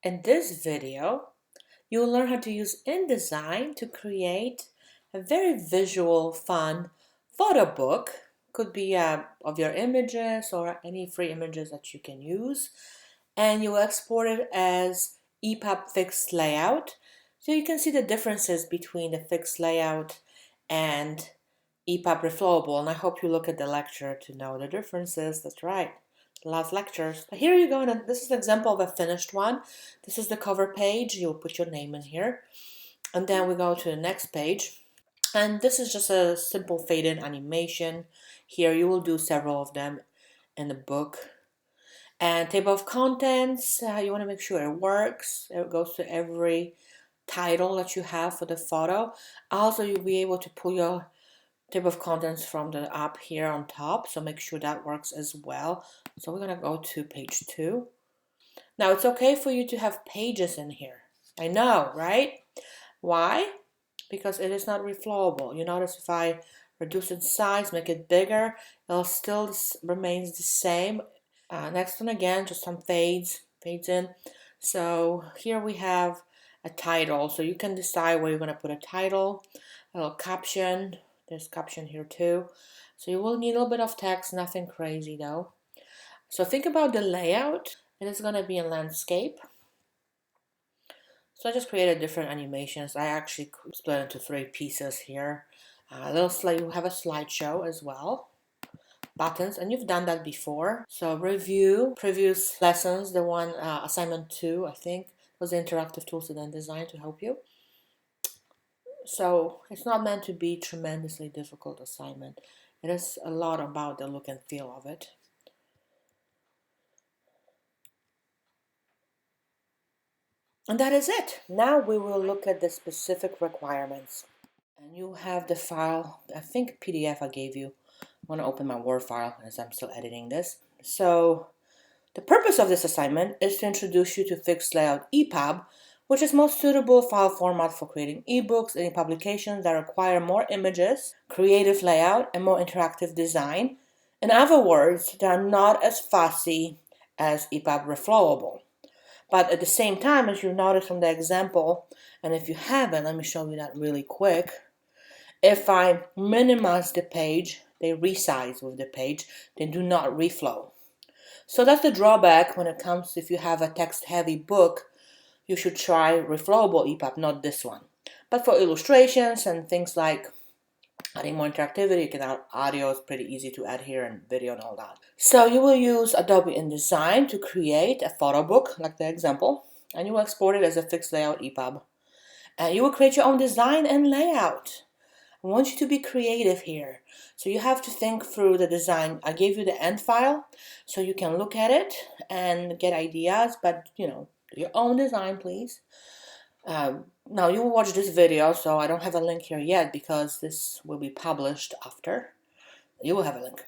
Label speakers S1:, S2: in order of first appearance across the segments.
S1: In this video, you will learn how to use InDesign to create a very visual, fun photo book. Could be of your images or any free images that you can use. And you will export it as EPUB fixed layout. So you can see the differences between the fixed layout and EPUB reflowable. And I hope you look at the lecture to know the differences. That's right. Last lectures. But here you go, and this is an example of a finished one. This is the cover page. You'll put your name in here. And then we go to the next page. And this is just a simple fade-in animation. Here you will do several of them in the book. And table of contents, you want to make sure it works. It goes to every title that you have for the photo. Also, you'll be able to pull your table of contents from the app here on top, so make sure that works as well. So we're gonna go to page 2. Now it's okay for you to have pages in here. I know, right? Why? Because it is not reflowable. You notice if I reduce its size, make it bigger, it'll still remains the same. Next one again, just some fades in. So here we have a title, so you can decide where you're gonna put a title, a little caption. There's caption here too. So you will need a little bit of text, nothing crazy though. So think about the layout. It is going to be in landscape. So I just created different animations. I actually split into 3 pieces here. A little slide, you have a slideshow as well. Buttons, and you've done that before. So review, previous lessons, the one assignment 2, I think, was the interactive tools and then design to help you. So it's not meant to be tremendously difficult assignment. It is a lot about the look and feel of it. And that is it. Now we will look at the specific requirements. And you have the file, I think PDF I gave you. I want to open my Word file as I'm still editing this. So the purpose of this assignment is to introduce you to fixed layout EPUB, which is most suitable file format for creating ebooks and publications that require more images, creative layout, and more interactive design. In other words, they are not as fussy as EPUB reflowable. But at the same time, as you notice from the example, and if you haven't, let me show you that really quick. If I minimize the page, they resize with the page, they do not reflow. So that's the drawback when it comes to if you have a text-heavy book, you should try reflowable EPUB, not this one. But for illustrations and things like adding more interactivity, you can add audio, it's pretty easy to add here, and video and all that. So you will use Adobe InDesign to create a photo book, like the example, and you will export it as a fixed layout EPUB. And you will create your own design and layout. I want you to be creative here. So you have to think through the design. I gave you the end file, so you can look at it and get ideas, but do your own design, please. Now you will watch this video, so I don't have a link here yet because this will be published after. You will have a link.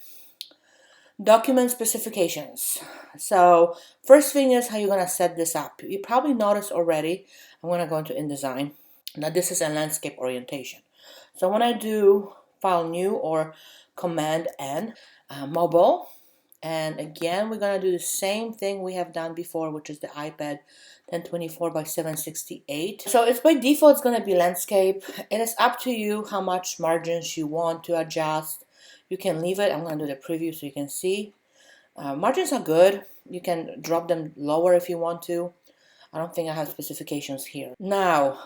S1: Document specifications. So first thing is how you're going to set this up. You probably noticed already, I'm going to go into InDesign. Now this is a landscape orientation. So when I do File New or Command N, mobile, and again, we're going to do the same thing we have done before, which is the iPad 1024 by 768. So it's by default, it's going to be landscape. It is up to you how much margins you want to adjust. You can leave it. I'm going to do the preview so you can see. Margins are good. You can drop them lower if you want to. I don't think I have specifications here. Now,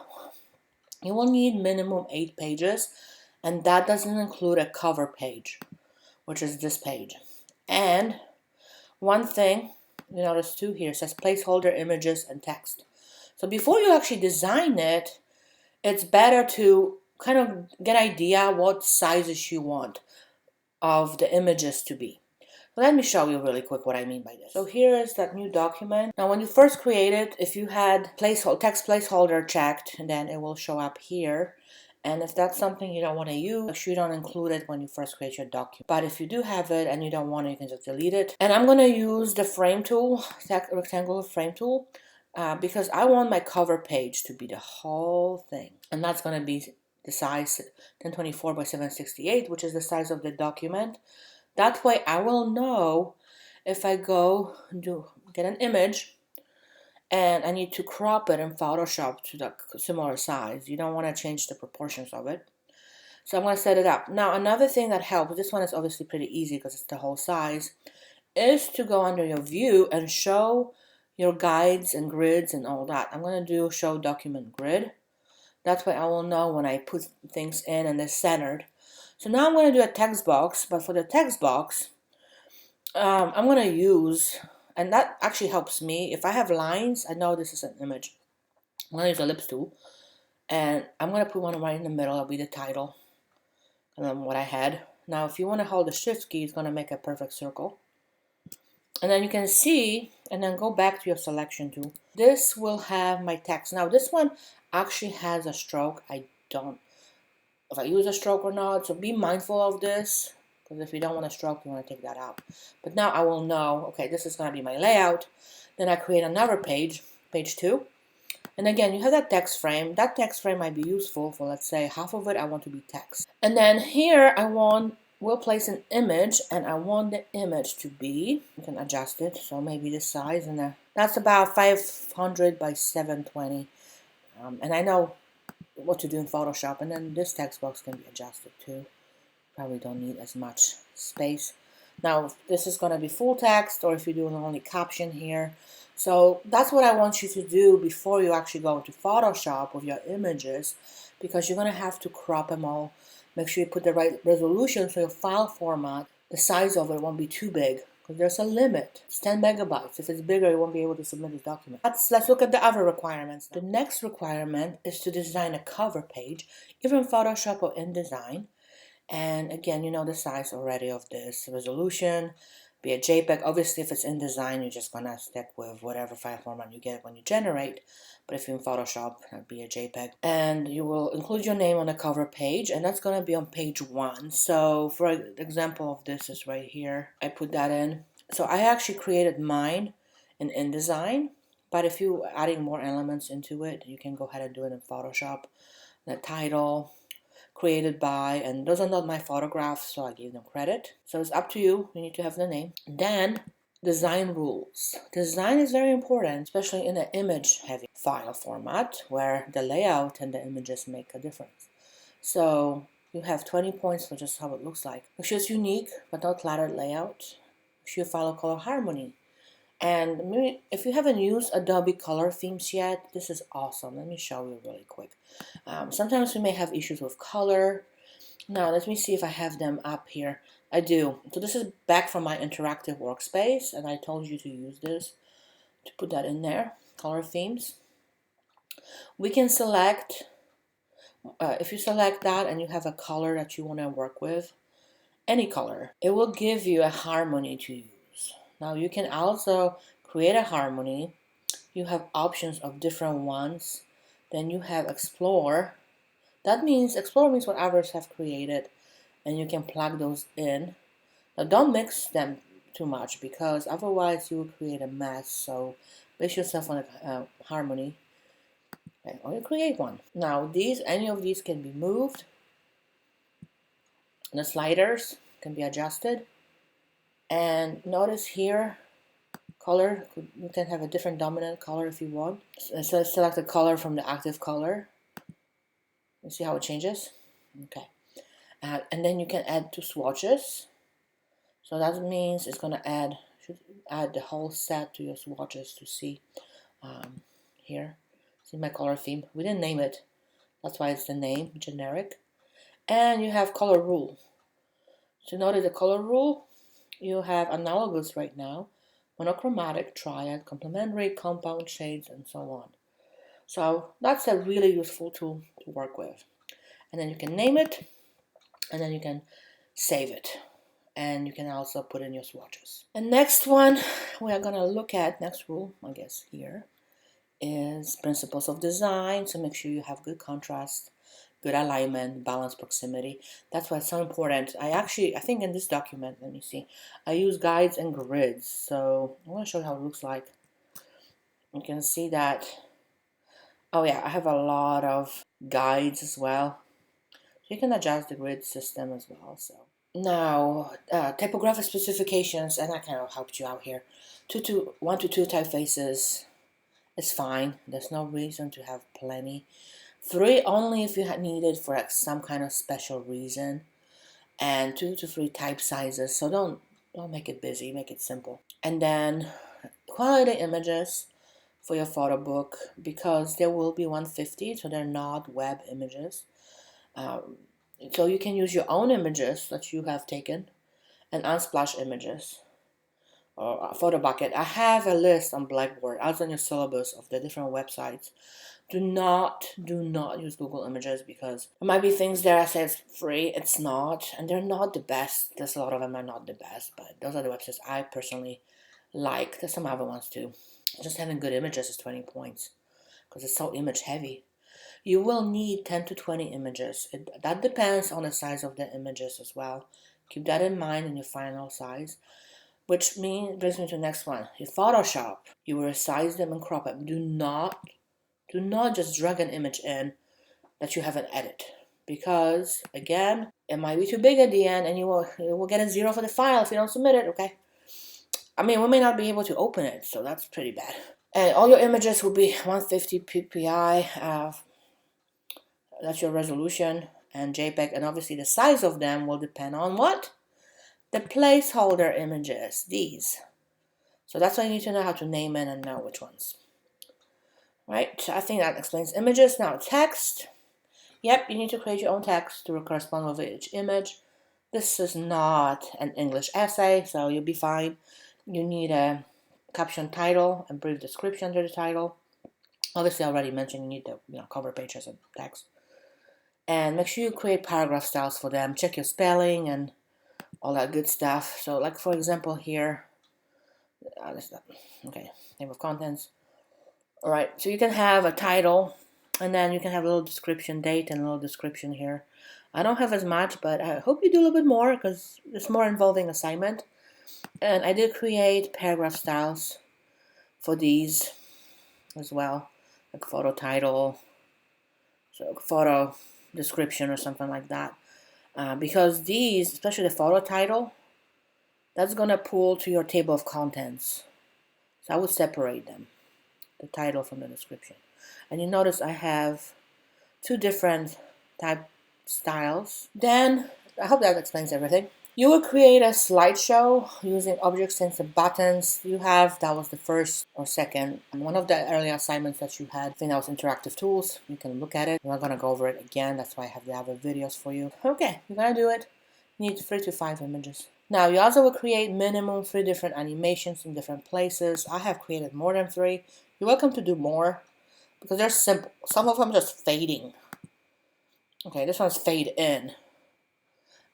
S1: you will need minimum 8 pages, and that doesn't include a cover page, which is this page. And one thing, you notice too here, says placeholder images and text. So before you actually design it, it's better to kind of get an idea what sizes you want of the images to be. Let me show you really quick what I mean by this. So here is that new document. Now when you first create it, if you had text placeholder checked, then it will show up here. And if that's something you don't want to use, you don't include it when you first create your document. But if you do have it and you don't want it, you can just delete it. And I'm going to use the frame tool, rectangular frame tool, because I want my cover page to be the whole thing. And that's going to be the size 1024 by 768, which is the size of the document. That way I will know if I go get an image and I need to crop it in Photoshop to the similar size. You don't want to change the proportions of it. So I'm going to set it up. Now another thing that helps, this one is obviously pretty easy because it's the whole size, is to go under your view and show your guides and grids and all that. I'm going to do show document grid. That way I will know when I put things in and they're centered. So now I'm going to do a text box, but for the text box, I'm going to use, and that actually helps me, if I have lines, I know this is an image. I'm going to use a ellipse tool, and I'm going to put one right in the middle. That'll be the title, and then what I had. Now if you want to hold the shift key, it's going to make a perfect circle. And then you can see, and then go back to your selection tool. This will have my text. Now this one actually has a stroke. I don't, if I use a stroke or not, so be mindful of this, because if you don't want a stroke, you want to take that out. But now I will know, okay, this is going to be my layout. Then I create another page, page 2. And again, you have that text frame. That text frame might be useful for, let's say, half of it I want to be text. And then here we'll place an image, and I want the image to be, you can adjust it, so maybe this size, and that's about 500 by 720. And I know what to do in Photoshop, and then this text box can be adjusted too. Probably don't need as much space. Now, if this is going to be full text, or if you're doing only caption here. So that's what I want you to do before you actually go into Photoshop with your images, because you're going to have to crop them all. Make sure you put the right resolution so your file format, the size of it won't be too big, because there's a limit. It's 10 megabytes. If it's bigger, you won't be able to submit the document. Let's look at the other requirements. The next requirement is to design a cover page, either in Photoshop or InDesign. And again, you know the size already of this resolution, be a JPEG. Obviously, if it's InDesign, you're just gonna stick with whatever file format you get when you generate. But if you're in Photoshop, that'd be a JPEG. And you will include your name on the cover page, and that's gonna be on page 1. So for example of this is right here. I put that in. So I actually created mine in InDesign, but if you're adding more elements into it, you can go ahead and do it in Photoshop. The title, created by, and those are not my photographs, so I gave them credit. So it's up to you. You need to have the name. Then design rules. Design is very important, especially in an image heavy file format where the layout and the images make a difference. So you have 20 points for just how it looks like. Make sure it's unique but not cluttered layout. Make sure you follow color harmony. And maybe if you haven't used Adobe color themes yet, this is awesome. Let me show you really quick. Sometimes we may have issues with color. Now let me see if I have them up here. I do. So this is back from my interactive workspace, and I told you to use this to put that in there. Color themes. We can select, if you select that and you have a color that you want to work with, any color, it will give you a harmony to use. Now you can also create a harmony. You have options of different ones. Then you have explore. That means explore means what others have created, and you can plug those in. Now don't mix them too much, because otherwise you will create a mess. So base yourself on a harmony, okay, or you create one. Now any of these can be moved. The sliders can be adjusted. And notice here, color, you can have a different dominant color if you want. So select the color from the active color. You see how it changes? Okay. And then you can add two swatches. So that means it's going to should add the whole set to your swatches to see here. See my color theme. We didn't name it. That's why it's the name, generic. And you have color rule. So notice the color rule, you have analogous right now, monochromatic, triad, complementary, compound shades, and so on. So that's a really useful tool to work with. And then you can name it, and then you can save it. And you can also put in your swatches. And next one we are going to look at, next rule, I guess here, is principles of design. So make sure you have good contrast, good alignment, balanced proximity. That's why it's so important. I think in this document, let me see, I use guides and grids. So I want to show you how it looks like. You can see that, oh yeah, I have a lot of guides as well. So you can adjust the grid system as well. So now, typographic specifications, and I kind of helped you out here. 1 to 2 typefaces, It's fine. There's no reason to have plenty. 3 only if you need it for like some kind of special reason. And 2 to 3 type sizes. So don't make it busy, make it simple. And then quality images for your photo book, because there will be 150, so they're not web images. So you can use your own images that you have taken and unsplash images or a photo bucket. I have a list on Blackboard, as on your syllabus, of the different websites. Do not use Google Images, because there might be things there that say it's free. It's not, and they're not the best. There's a lot of them are not the best, but those are the websites I personally like. There's some other ones too. Just having good images is 20 points because it's so image heavy. You will need 10 to 20 images. That depends on the size of the images as well. Keep that in mind in your final size. Which brings me to the next one. In Photoshop, you will resize them and crop them. Do not just drag an image in that you haven't edited, because again, it might be too big at the end and you will get a 0 for the file if you don't submit it. Okay, I mean, we may not be able to open it, so that's pretty bad. And all your images will be 150 ppi. That's your resolution, and JPEG, and obviously the size of them will depend on what? The placeholder images, these. So that's why you need to know how to name it and know which ones. Right, I think that explains images. Now text. Yep, you need to create your own text to correspond with each image. This is not an English essay, so you'll be fine. You need a caption, title, and brief description under the title. Obviously, I already mentioned you need the cover page as a text. And make sure you create paragraph styles for them. Check your spelling and all that good stuff. So, like for example here, okay, name of contents. All right, so you can have a title, and then you can have a little description, date, and a little description here. I don't have as much, but I hope you do a little bit more because it's more involving assignment. And I did create paragraph styles for these as well, like photo title, so photo description or something like that. Because these, especially the photo title, that's going to pull to your table of contents. So I would separate them, the title from the description. And you notice I have 2 different type styles. Then, I hope that explains everything. You will create a slideshow using objects and the buttons you have. That was the first or second. One of the early assignments that you had, I think that was interactive tools. You can look at it. I'm not going to go over it again. That's why I have the other videos for you. Okay, you're going to do it. You need 3 to 5 images. Now, you also will create minimum 3 different animations in different places. I have created more than 3. You're welcome to do more because they're simple. Some of them just fading. Okay, this one's fade in.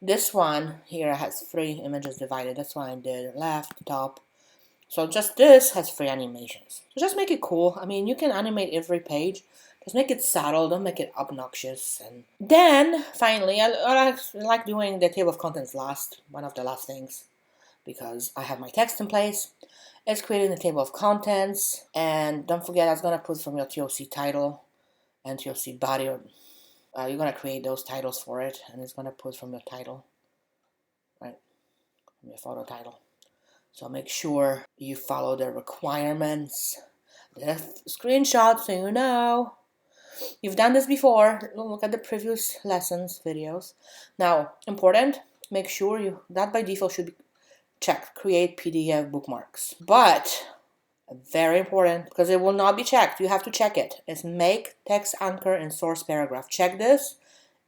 S1: This one here has 3 images divided. That's why I did left, top. So just this has 3 animations. So just make it cool. I mean, you can animate every page. Just make it subtle. Don't make it obnoxious. And then, finally, I like doing the table of contents last. One of the last things. Because I have my text in place. It's creating the table of contents. And don't forget, I was going to put from your TOC title and TOC body. You're going to create those titles for it. And it's going to put from your title. Right? From your photo title. So make sure you follow the requirements. The screenshot so you know. You've done this before. Look at the previous lessons videos. Now, important, make sure that by default should be checked. Create PDF bookmarks. But, very important, because it will not be checked. You have to check it. It's make text anchor in source paragraph. Check this.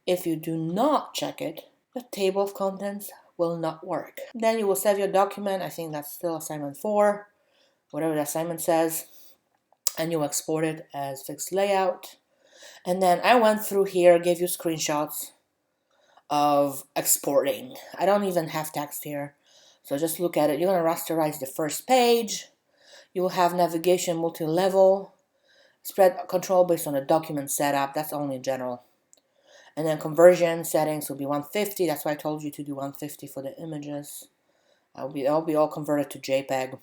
S1: If you do not check it, the table of contents will not work. Then you will save your document. I think that's still assignment 4, whatever the assignment says, and you export it as fixed layout. And then I went through here, gave you screenshots of exporting. I don't even have text here, so just look at it. You're going to rasterize the first page. You will have navigation multi-level, spread control based on the document setup. That's only general. And then conversion settings will be 150. That's why I told you to do 150 for the images. They'll be all converted to JPEG.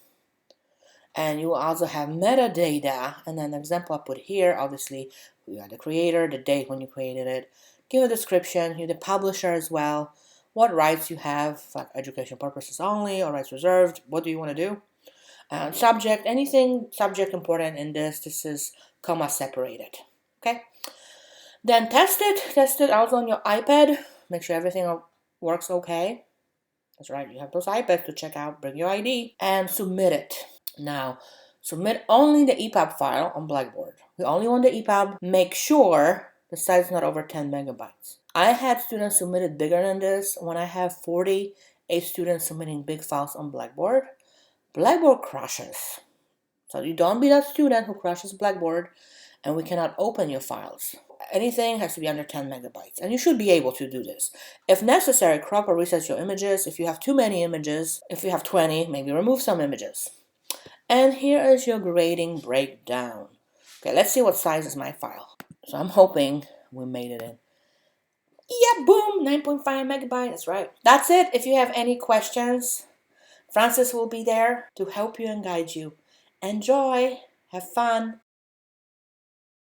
S1: And you will also have metadata. And then the example I put here, obviously, you are the creator, the date when you created it. Give a description. You're the publisher as well. What rights you have, like education purposes only or rights reserved. What do you want to do? Subject, anything subject important in this is comma separated. Okay. Then test it out on your iPad. Make sure everything works okay. That's right, you have those iPads to check out. Bring your ID and submit it. Now, submit only the EPUB file on Blackboard. We only want the EPUB. Make sure the size is not over 10 megabytes. I had students submitted bigger than this. When I have 48 students submitting big files on Blackboard, Blackboard crashes. So you don't be that student who crashes Blackboard and we cannot open your files. Anything has to be under 10 megabytes, and you should be able to do this. If necessary, crop or resize your images. If you have too many images, if you have 20, maybe remove some images. And here is your grading breakdown. Okay, let's see what size is my file. So I'm hoping we made it in. Yeah, boom, 9.5 megabytes, that's right. That's it. If you have any questions, Francis will be there to help you and guide you. Enjoy, have fun.